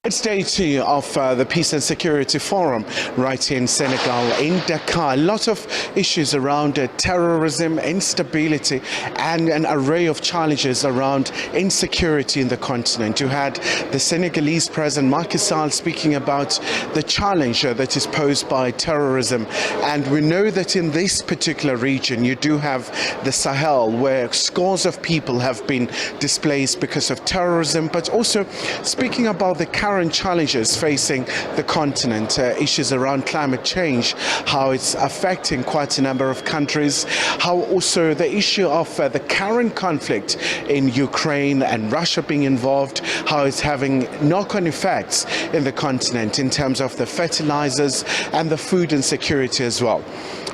It's day two of the Peace and Security Forum right here in Senegal, in Dakar. A lot of issues around terrorism, instability, and an array of challenges around insecurity in the continent. You had the Senegalese President Macky Sall speaking about the challenge that is posed by terrorism. And we know that in this particular region, you do have the Sahel, where scores of people have been displaced because of terrorism, but also speaking about the current challenges facing the continent, issues around climate change, how it's affecting quite a number of countries, how also the issue of the current conflict in Ukraine and Russia being involved, how it's having knock-on effects in the continent in terms of the fertilizers and the food insecurity as well.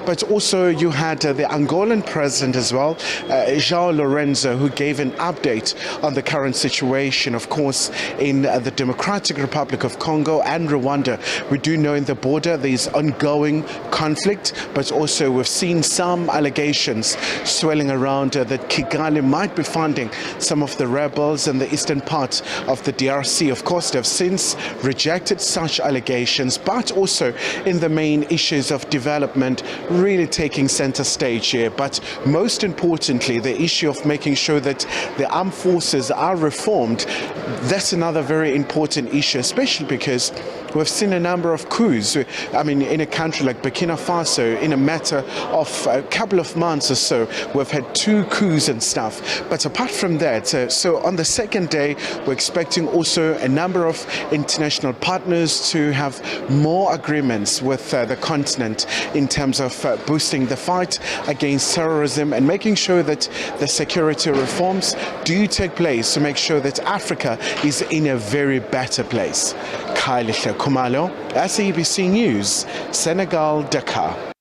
But also you had the Angolan president as well, João Lourenço, who gave an update on the current situation, of course, in the Democratic Republic of Congo and Rwanda. We do know in the border there's ongoing conflict, but also we've seen some allegations swirling around that Kigali might be funding some of the rebels in the eastern part of the DRC. Of course, they've since rejected such allegations, but also in the main issues of development really taking center stage here. But most importantly, the issue of making sure that the armed forces are reformed, that's another very important issue, especially because we've seen a number of coups. I mean, in a country like Burkina Faso, in a matter of a couple of months or so, we've had 2 coups and stuff. But apart from that, so on the second day, we're expecting also a number of international partners to have more agreements with the continent in terms of boosting the fight against terrorism and making sure that the security reforms do take place to make sure that Africa is in a very better place. Kumalo, SABC News, Senegal, Dakar.